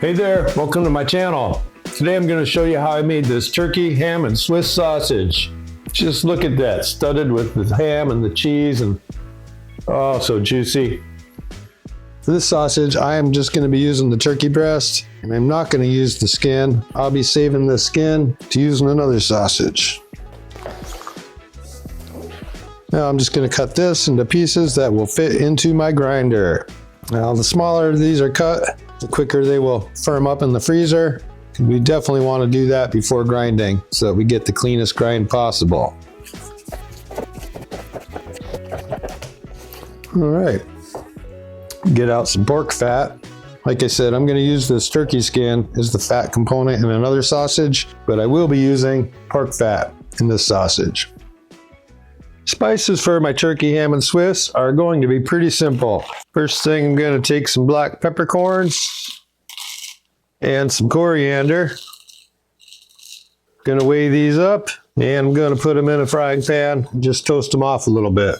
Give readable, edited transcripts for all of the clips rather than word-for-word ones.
Hey there, welcome to my channel. Today I'm going to show you how I made this turkey, ham, and Swiss sausage. Just look at that, studded with the ham and the cheese, and oh, so juicy. For this sausage, I am just going to be using the turkey breast, and I'm not going to use the skin. I'll be saving the skin to use in another sausage. Now I'm just going to cut this into pieces that will fit into my grinder. Now the smaller these are cut, the quicker they will firm up in the freezer. We definitely want to do that before grinding so that we get the cleanest grind possible. All right, get out some pork fat. Like I said, I'm going to use this turkey skin as the fat component in another sausage, but I will be using pork fat in this sausage. Spices for my turkey, ham, and Swiss are going to be pretty simple. First thing, I'm going to take some black peppercorns and some coriander. Going to weigh these up, and I'm going to put them in a frying pan and just toast them off a little bit.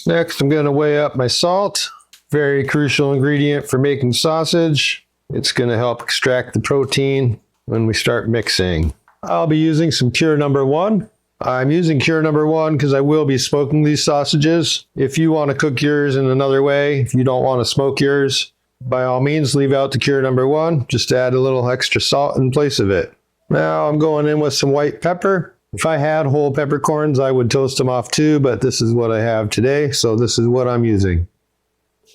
Next, I'm going to weigh up my salt. Very crucial ingredient for making sausage. It's going to help extract the protein when we start mixing. I'll be using some Cure number 1. I'm using Cure number 1 because I will be smoking these sausages. If you want to cook yours in another way, if you don't want to smoke yours, by all means leave out the Cure number 1. Just add a little extra salt in place of it. Now I'm going in with some white pepper. If I had whole peppercorns, I would toast them off too, but this is what I have today, so this is what I'm using.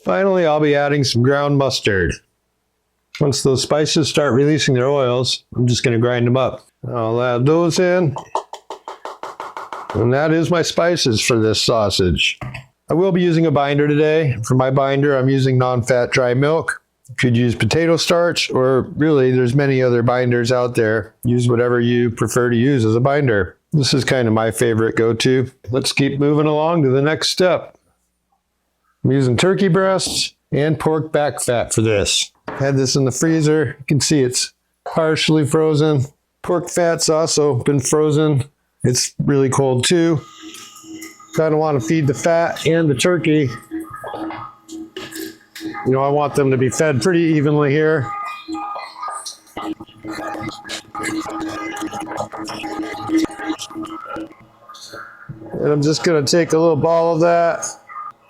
Finally, I'll be adding some ground mustard. Once those spices start releasing their oils, I'm just going to grind them up. I'll add those in. And that is my spices for this sausage. I will be using a binder today. For my binder, I'm using non-fat dry milk. You could use potato starch, or really there's many other binders out there. Use whatever you prefer to use as a binder. This is kind of my favorite go-to. Let's keep moving along to the next step. I'm using turkey breasts and pork back fat for this. Had this in the freezer. You can see it's partially frozen. Pork fat's also been frozen. It's really cold too. Kind of want to feed the fat and the turkey. You know, I want them to be fed pretty evenly here. And I'm just going to take a little ball of that,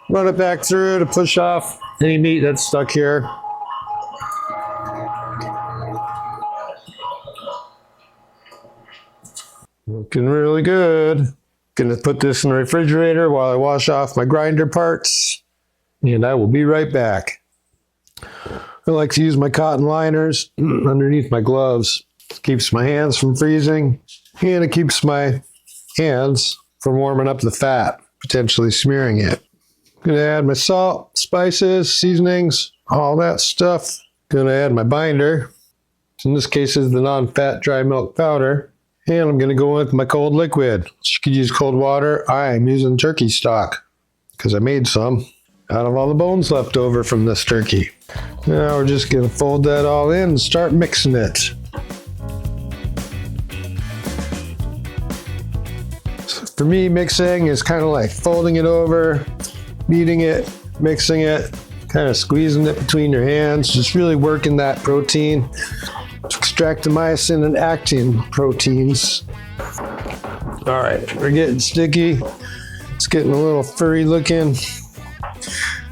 run it back through to push off any meat that's stuck here. Looking really good. Gonna put this in the refrigerator while I wash off my grinder parts, and I will be right back. I like to use my cotton liners underneath my gloves. It keeps my hands from freezing, and it keeps my hands from warming up the fat, potentially smearing it. Gonna add my salt, spices, seasonings, all that stuff. Gonna add my binder. In this case is the non-fat dry milk powder. And I'm going to go with my cold liquid. You could use cold water. I'm using turkey stock because I made some out of all the bones left over from this turkey. Now we're just going to fold that all in and start mixing it. So for me, mixing is kind of like folding it over, beating it, mixing it, kind of squeezing it between your hands, just really working that protein. Extract the myosin and actin proteins. All right, we're getting sticky. It's getting a little furry looking.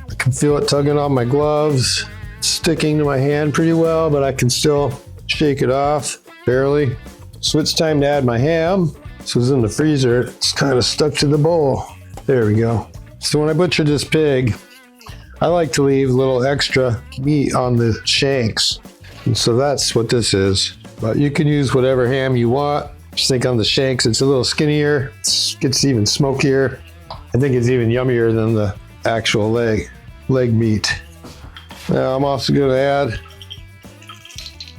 I can feel it tugging on my gloves. It's sticking to my hand pretty well, but I can still shake it off, barely. So it's time to add my ham. This was in the freezer. It's kind of stuck to the bowl. There we go. So when I butcher this pig, I like to leave a little extra meat on the shanks. And so that's what this is. But you can use whatever ham you want. Just think on the shanks, it's a little skinnier. It gets even smokier. I think it's even yummier than the actual leg meat. Now I'm also going to add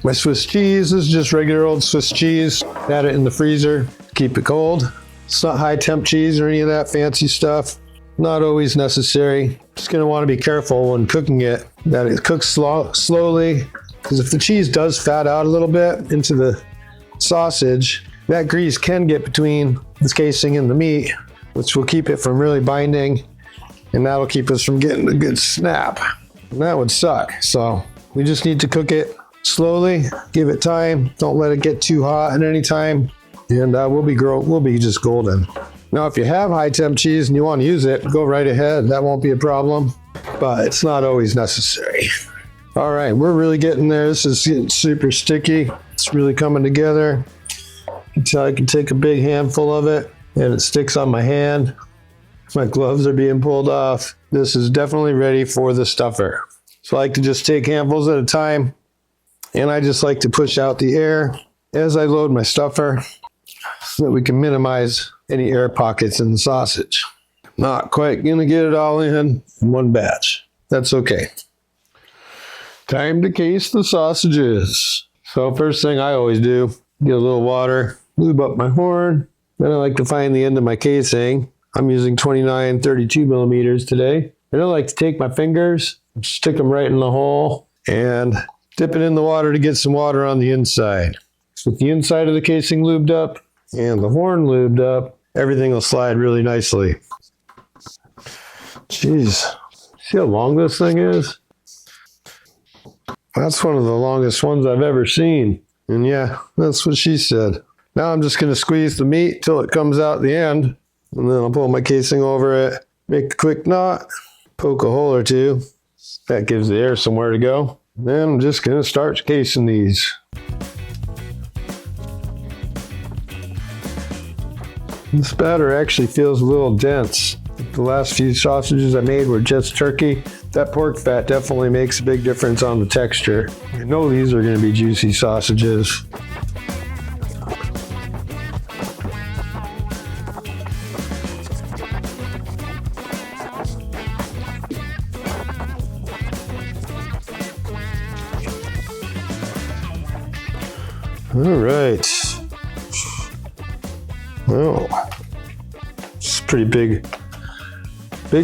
my Swiss cheese. This is just regular old Swiss cheese. Add it in the freezer. Keep it cold. It's not high temp cheese or any of that fancy stuff. Not always necessary. Just going to want to be careful when cooking it that it cooks slowly. Because if the cheese does fat out a little bit into the sausage, that grease can get between the casing and the meat, which will keep it from really binding, and that'll keep us from getting a good snap. And that would suck. So We just need to cook it slowly, give it time. Don't let it get too hot at any time, and we'll be just golden. Now, if you have high temp cheese and you want to use it, go right ahead. That won't be a problem, but it's not always necessary. All right, we're really getting there. This is getting super sticky. It's really coming together. Until I can take a big handful of it, and it sticks on my hand. My gloves are being pulled off. This is definitely ready for the stuffer. So I like to just take handfuls at a time, and I just like to push out the air as I load my stuffer so that we can minimize any air pockets in the sausage. Not quite gonna get it all in one batch. That's okay. Time to case the sausages. So first thing I always do, get a little water, lube up my horn. Then I like to find the end of my casing. I'm using 29 32 millimeters today. And I like to take my fingers, stick them right in the hole, and dip it in the water to get some water on the inside. So with the inside of the casing lubed up and the horn lubed up, everything will slide really nicely. Jeez, see how long this thing is? That's one of the longest ones I've ever seen. And yeah, that's what she said. Now I'm just gonna squeeze the meat till it comes out the end, and then I'll pull my casing over it, make a quick knot, poke a hole or two. That gives the air somewhere to go. Then I'm just gonna start casing these. This batter actually feels a little dense. The last few sausages I made were just turkey. That pork fat definitely makes a big difference on the texture. I know these are going to be juicy sausages. All right. Oh, it's pretty big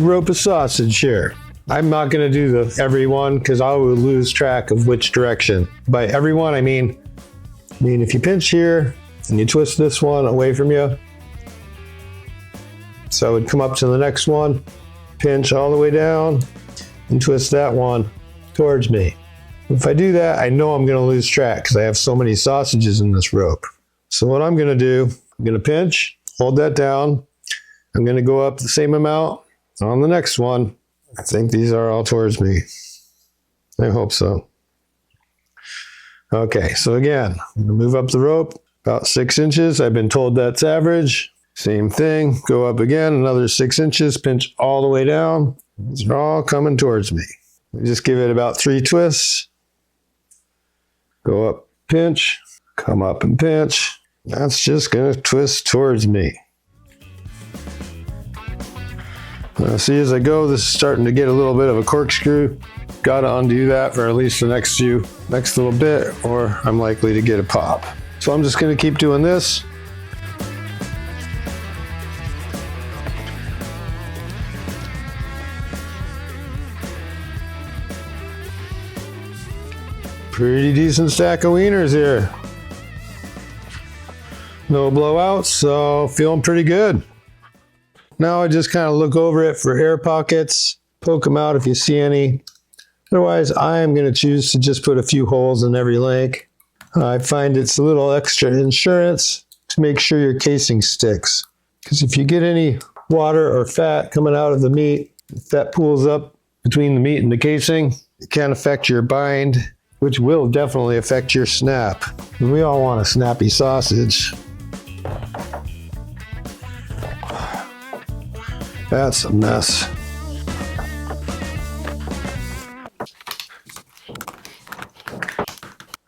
rope of sausage here. I'm not going to do the every one because I will lose track of which direction. By every one, I mean if you pinch here and you twist this one away from you, so I would come up to the next one, pinch all the way down, and twist that one towards me. If I do that, I know I'm going to lose track because I have so many sausages in this rope. So what I'm going to do, I'm going to pinch, hold that down. I'm going to go up the same amount on the next one. I think these are all towards me. I hope so. Okay, so again, I'm gonna move up the rope about 6 inches. I've been told that's average. Same thing, go up again, another 6 inches, pinch all the way down. These are all coming towards me. Just give it about 3 twists. Go up, pinch, come up and pinch. That's just gonna twist towards me. See, as I go, this is starting to get a little bit of a corkscrew. Got to undo that for at least the next little bit, or I'm likely to get a pop. So I'm just going to keep doing this. Pretty decent stack of wieners here. No blowouts, so feeling pretty good. Now I just kind of look over it for air pockets, poke them out if you see any. Otherwise, I am going to choose to just put a few holes in every leg. I find it's a little extra insurance to make sure your casing sticks. Because if you get any water or fat coming out of the meat, if that pools up between the meat and the casing, it can affect your bind, which will definitely affect your snap. And we all want a snappy sausage. That's a mess.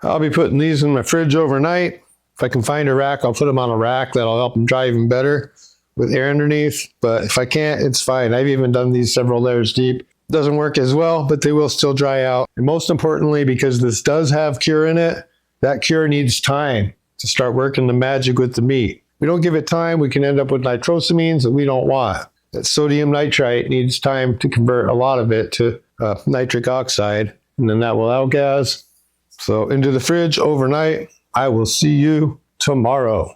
I'll be putting these in my fridge overnight. If I can find a rack, I'll put them on a rack. That'll help them dry even better with air underneath. But if I can't, it's fine. I've even done these several layers deep. Doesn't work as well, but they will still dry out. And most importantly, because this does have cure in it, that cure needs time to start working the magic with the meat. If we don't give it time, we can end up with nitrosamines that we don't want. That sodium nitrite needs time to convert a lot of it to nitric oxide, and then that will outgas. So into the fridge overnight. I will see you tomorrow.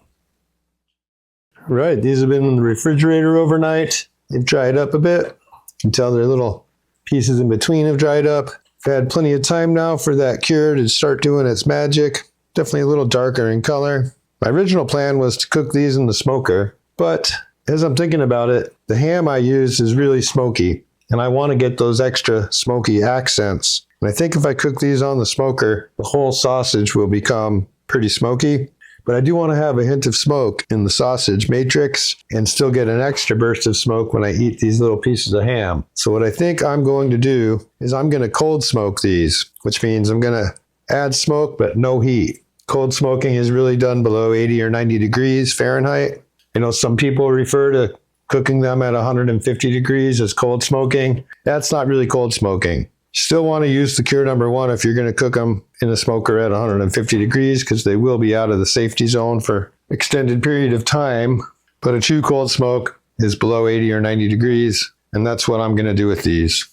Right, these have been in the refrigerator overnight. They've dried up a bit. You can tell their little pieces in between have dried up. I've had plenty of time now for that cure to start doing its magic. Definitely a little darker in color. My original plan was to cook these in the smoker, but as I'm thinking about it, the ham I used is really smoky, and I want to get those extra smoky accents. And I think if I cook these on the smoker, the whole sausage will become pretty smoky. But I do want to have a hint of smoke in the sausage matrix and still get an extra burst of smoke when I eat these little pieces of ham. So what I think I'm going to do is I'm going to cold smoke these, which means I'm going to add smoke but no heat. Cold smoking is really done below 80 or 90 degrees Fahrenheit. I know some people refer to cooking them at 150 degrees as cold smoking. That's not really cold smoking. Still want to use the cure number one if you're going to cook them in a smoker at 150 degrees because they will be out of the safety zone for extended period of time. But a true cold smoke is below 80 or 90 degrees, and that's what I'm going to do with these.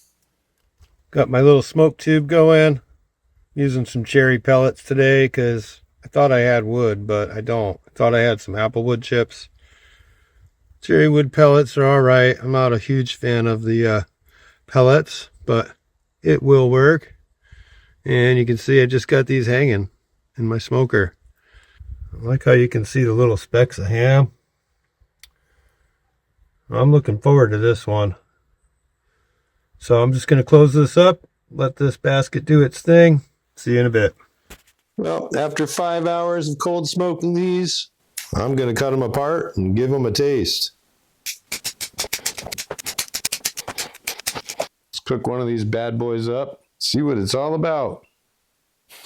Got my little smoke tube going. Using some cherry pellets today because I thought I had wood, but I don't. I thought I had some applewood chips. Cherry wood pellets are all right. I'm not a huge fan of the pellets, but it will work. And you can see I just got these hanging in my smoker. I like how you can see the little specks of ham. I'm looking forward to this one. So I'm just going to close this up, let this basket do its thing. See you in a bit. Well, after 5 hours of cold smoking these, I'm going to cut them apart and give them a taste. Let's cook one of these bad boys up, see what it's all about.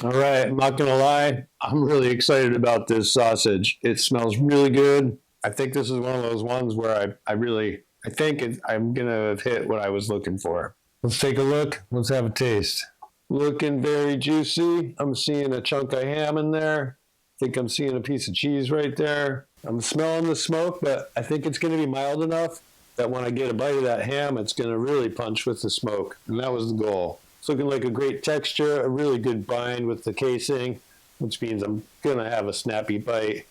All right, I'm not going to lie, I'm really excited about this sausage. It smells really good. I think this is one of those ones where I think I'm going to have hit what I was looking for. Let's take a look. Let's have a taste. Looking very juicy. I'm seeing a chunk of ham in there. I think I'm seeing a piece of cheese right there. I'm smelling the smoke, but I think it's going to be mild enough that when I get a bite of that ham, it's going to really punch with the smoke. And that was the goal. It's looking like a great texture, a really good bind with the casing, which means I'm going to have a snappy bite.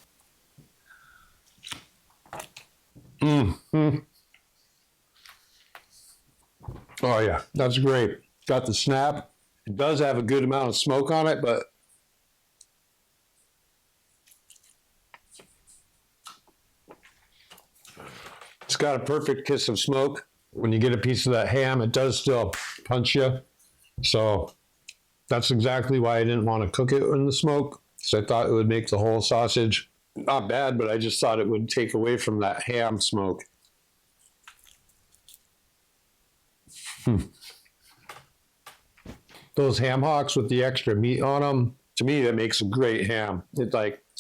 Mm-hmm. Oh yeah, that's great. Got the snap. It does have a good amount of smoke on it, but it's got a perfect kiss of smoke. When you get a piece of that ham, it does still punch you. So that's exactly why I didn't want to cook it in the smoke, because I thought it would make the whole sausage not bad, but I just thought it would take away from that ham smoke. Those ham hocks with the extra meat on them, to me, that makes a great ham. It's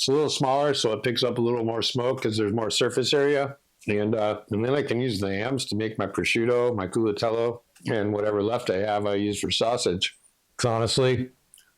a little smaller, so it picks up a little more smoke because there's more surface area. And then I can use the hams to make my prosciutto, my culatello, and whatever left I have, I use for sausage. Because honestly,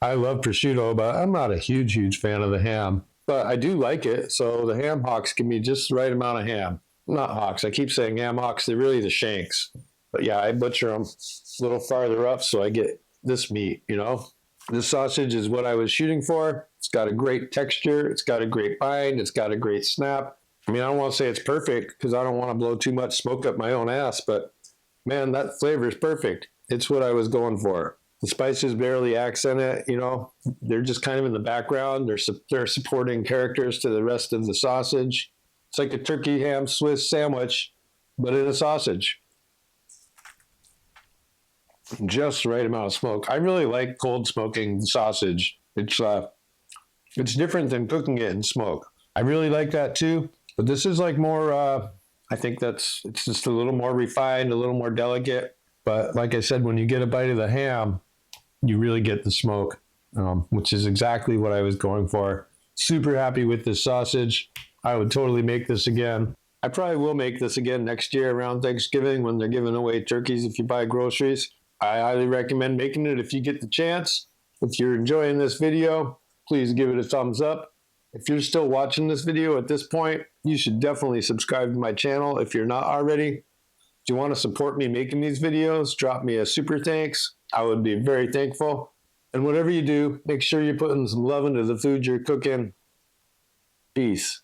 I love prosciutto, but I'm not a huge fan of the ham. But I do like it, so the ham hocks give me just the right amount of ham. Not hocks, I keep saying ham hocks, they're really the shanks. But yeah, I butcher them a little farther up so I get this meat, you know. This sausage is what I was shooting for. It's got a great texture, it's got a great bind, it's got a great snap. I mean, I don't want to say it's perfect because I don't want to blow too much smoke up my own ass, but man, that flavor is perfect. It's what I was going for. The spices barely accent it, you know. They're just kind of in the background. They're supporting characters to the rest of the sausage. It's like a turkey ham Swiss sandwich, but in a sausage. Just the right amount of smoke. I really like cold smoking sausage. It's different than cooking it in smoke. I really like that too, but this is like more, I think it's just a little more refined, a little more delicate. But like I said, when you get a bite of the ham, you really get the smoke, which is exactly what I was going for. Super happy with this sausage. I would totally make this again. I probably will make this again next year around Thanksgiving when they're giving away turkeys if you buy groceries. I highly recommend making it if you get the chance. If you're enjoying this video, please give it a thumbs up. If you're still watching this video at this point, you should definitely subscribe to my channel if you're not already. If you want to support me making these videos, drop me a super thanks. I would be very thankful. And whatever you do, make sure you're putting some love into the food you're cooking. Peace.